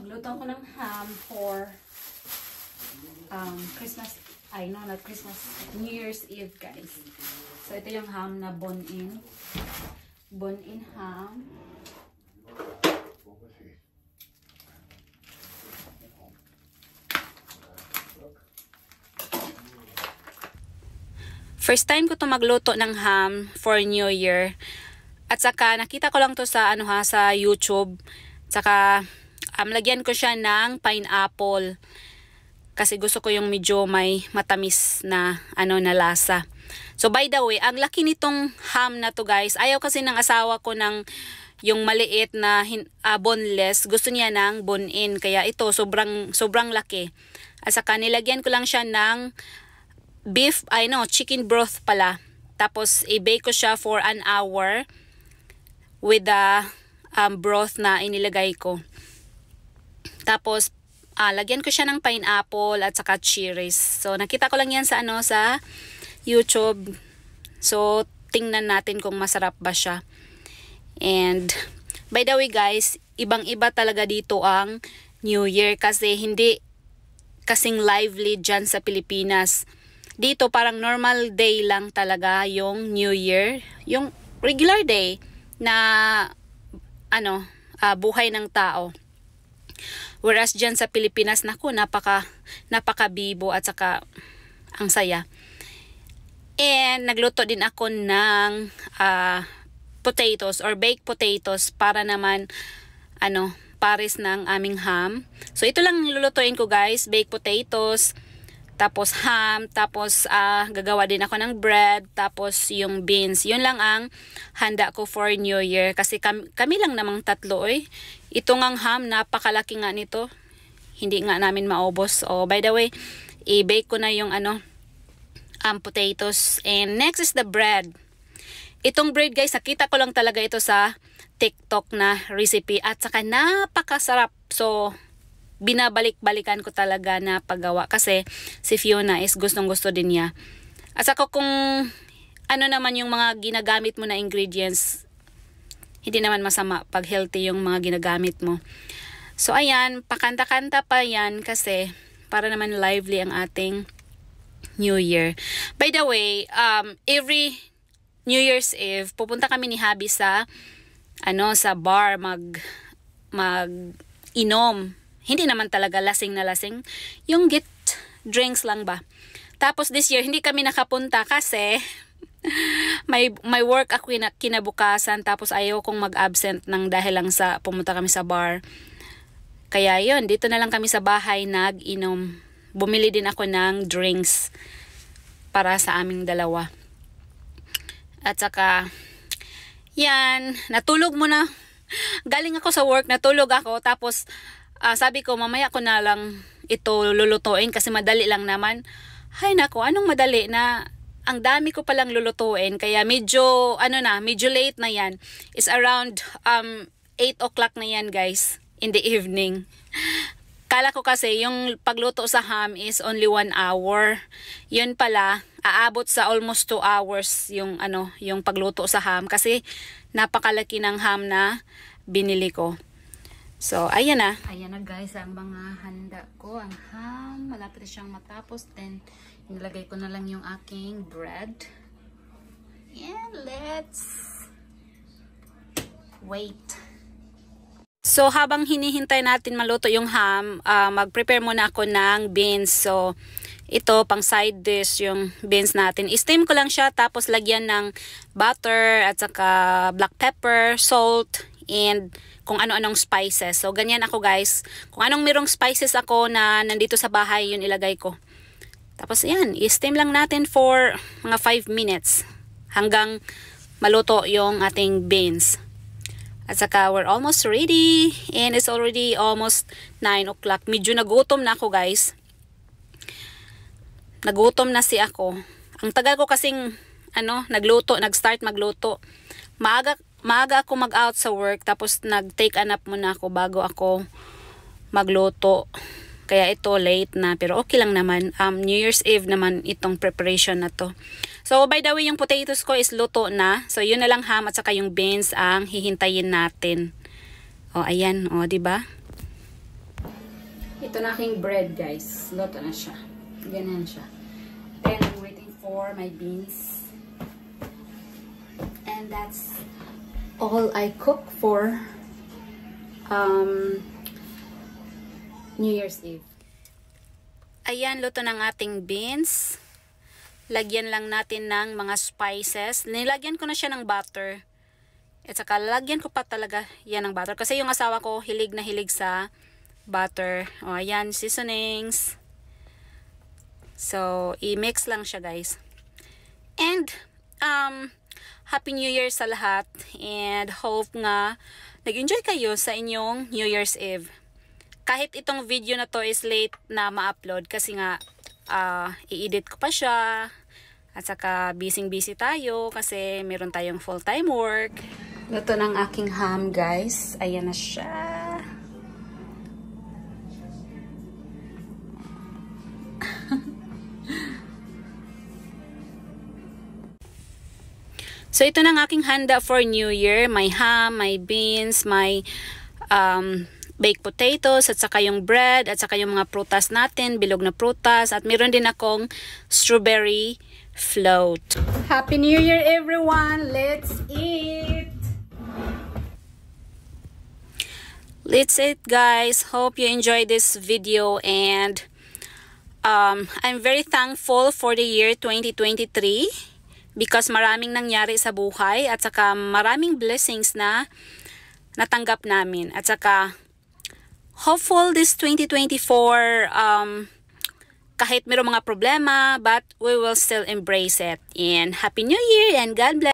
Magluto ako ng ham for Christmas. I know, not Christmas. New Year's Eve, guys. So, ito yung ham na bone-in. Bone-in ham. First time ko to magluto ng ham for New Year. At saka, nakita ko lang to sa, sa YouTube. Saka, lagyan ko siya ng pineapple. Kasi gusto ko yung medyo may matamis na, na lasa. So, by the way, ang laki nitong ham na to, guys. Ayaw kasi ng asawa ko ng yung maliit na boneless. Gusto niya ng bone-in. Kaya ito, sobrang laki. At saka, nilagyan ko lang siya ng chicken broth pala. Tapos, i-bake ko siya for an hour with the broth na inilagay ko. Tapos, lagyan ko siya ng pineapple at saka cherries. So, nakita ko lang yan sa, sa YouTube. So, tingnan natin kung masarap ba siya. And, by the way guys, ibang-iba talaga dito ang New Year kasi hindi kasing lively dyan sa Pilipinas. Dito, parang normal day lang talaga yung New Year. Yung regular day na, buhay ng tao. Whereas dyan sa Pilipinas, naku, napaka-bibo at saka ang saya. And nagluto din ako ng potatoes or baked potatoes para naman, pares ng aming ham. So ito lang lulutuin ko guys, baked potatoes, tapos ham, tapos gagawa din ako ng bread, tapos yung beans. Yun lang ang handa ko for New Year kasi kami lang namang tatlo Ito ngang ham, napakalaki nga nito. Hindi nga namin maubos. Oh, by the way, i-bake ko na yung potatoes. And next is the bread. Itong bread guys, nakita ko lang talaga ito sa TikTok na recipe at saka napakasarap. So, binabalik-balikan ko talaga na paggawa kasi si Fiona is gustong-gusto din niya. At saka kung naman yung mga ginagamit mo na ingredients, hindi naman masama pag healthy yung mga ginagamit mo. So ayan, pakanta-kanta pa yan kasi para naman lively ang ating New Year. By the way, every New Year's Eve, pupunta kami ni Habi sa sa bar mag-inom. Hindi naman talaga lasing na lasing. Yung get drinks lang ba. Tapos this year, hindi kami nakapunta kasi may work ako kinabukasan. Tapos ayaw kong mag-absent ng dahil lang sa pumunta kami sa bar. Kaya yun, dito na lang kami sa bahay nag-inom. Bumili din ako ng drinks para sa aming dalawa. At saka, yan, natulog muna. Galing ako sa work, natulog ako. Tapos, sabi ko, mamaya ko na lang ito lulutuin kasi madali lang naman. Hay nako, anong madali na ang dami ko palang lulutuin. Kaya medyo, medyo late na yan. It's around 8 o'clock na yan guys, in the evening. Kala ko kasi yung pagluto sa ham is only 1 hour. Yun pala, aabot sa almost 2 hours yung, yung pagluto sa ham. Kasi napakalaki ng ham na binili ko. So, ayan na. Ayan na guys, ang mga handa ko. Ang ham, malapit na siyang matapos. Then, nilagay ko na lang yung aking bread. And let's wait. So, habang hinihintay natin maluto yung ham, mag-prepare muna ako ng beans. So, ito, pang side dish yung beans natin. I-steam ko lang siya, tapos lagyan ng butter, at saka black pepper, salt, and kung ano-anong spices. So, ganyan ako guys. Kung anong merong spices ako na nandito sa bahay, yun ilagay ko. Tapos, yan. I-steam lang natin for mga 5 minutes hanggang maluto yung ating beans. At saka, we're almost ready. And it's already almost 9 o'clock. Medyo nagutom na ako guys. Nagutom na si ako. Ang tagal ko kasing, nag-start magluto. Maaga ako mag-out sa work, tapos nag-take a nap muna ako bago ako magluto. Kaya ito late na, pero okay lang naman. New Year's Eve naman itong preparation na to. So by the way, yung potatoes ko is luto na. So yun na lang ham at saka yung beans ang hihintayin natin. O ayan, o di ba? Ito na aking bread, guys. Luto na siya. Ganyan siya. Then, I'm waiting for my beans. And that's all I cook for New Year's Eve. Ayan, luto ng ating beans. Lagyan lang natin ng mga spices. Nilagyan ko na siya ng butter. At saka lagyan ko pa talaga yan ng butter. Kasi yung asawa ko hilig na hilig sa butter. O, ayan, seasonings. So, i-mix lang siya, guys. And, Happy New Year sa lahat. And hope nga nag-enjoy kayo sa inyong New Year's Eve. Kahit itong video na to is late na ma-upload kasi nga i-edit ko pa siya. At saka busy tayo kasi meron tayong full-time work. Luto ng aking ham, guys. Ayan na siya. So, ito na ang aking handa for New Year. May ham, may beans, may baked potatoes, at saka yung bread, at saka yung mga prutas natin, bilog na prutas, at meron din akong strawberry float. Happy New Year, everyone! Let's eat! Let's eat, guys! Hope you enjoyed this video, and I'm very thankful for the year 2023. Because maraming nangyari sa buhay at saka maraming blessings na natanggap namin. At saka hopeful this 2024 kahit mayroong mga problema, but we will still embrace it. And Happy New Year and God bless.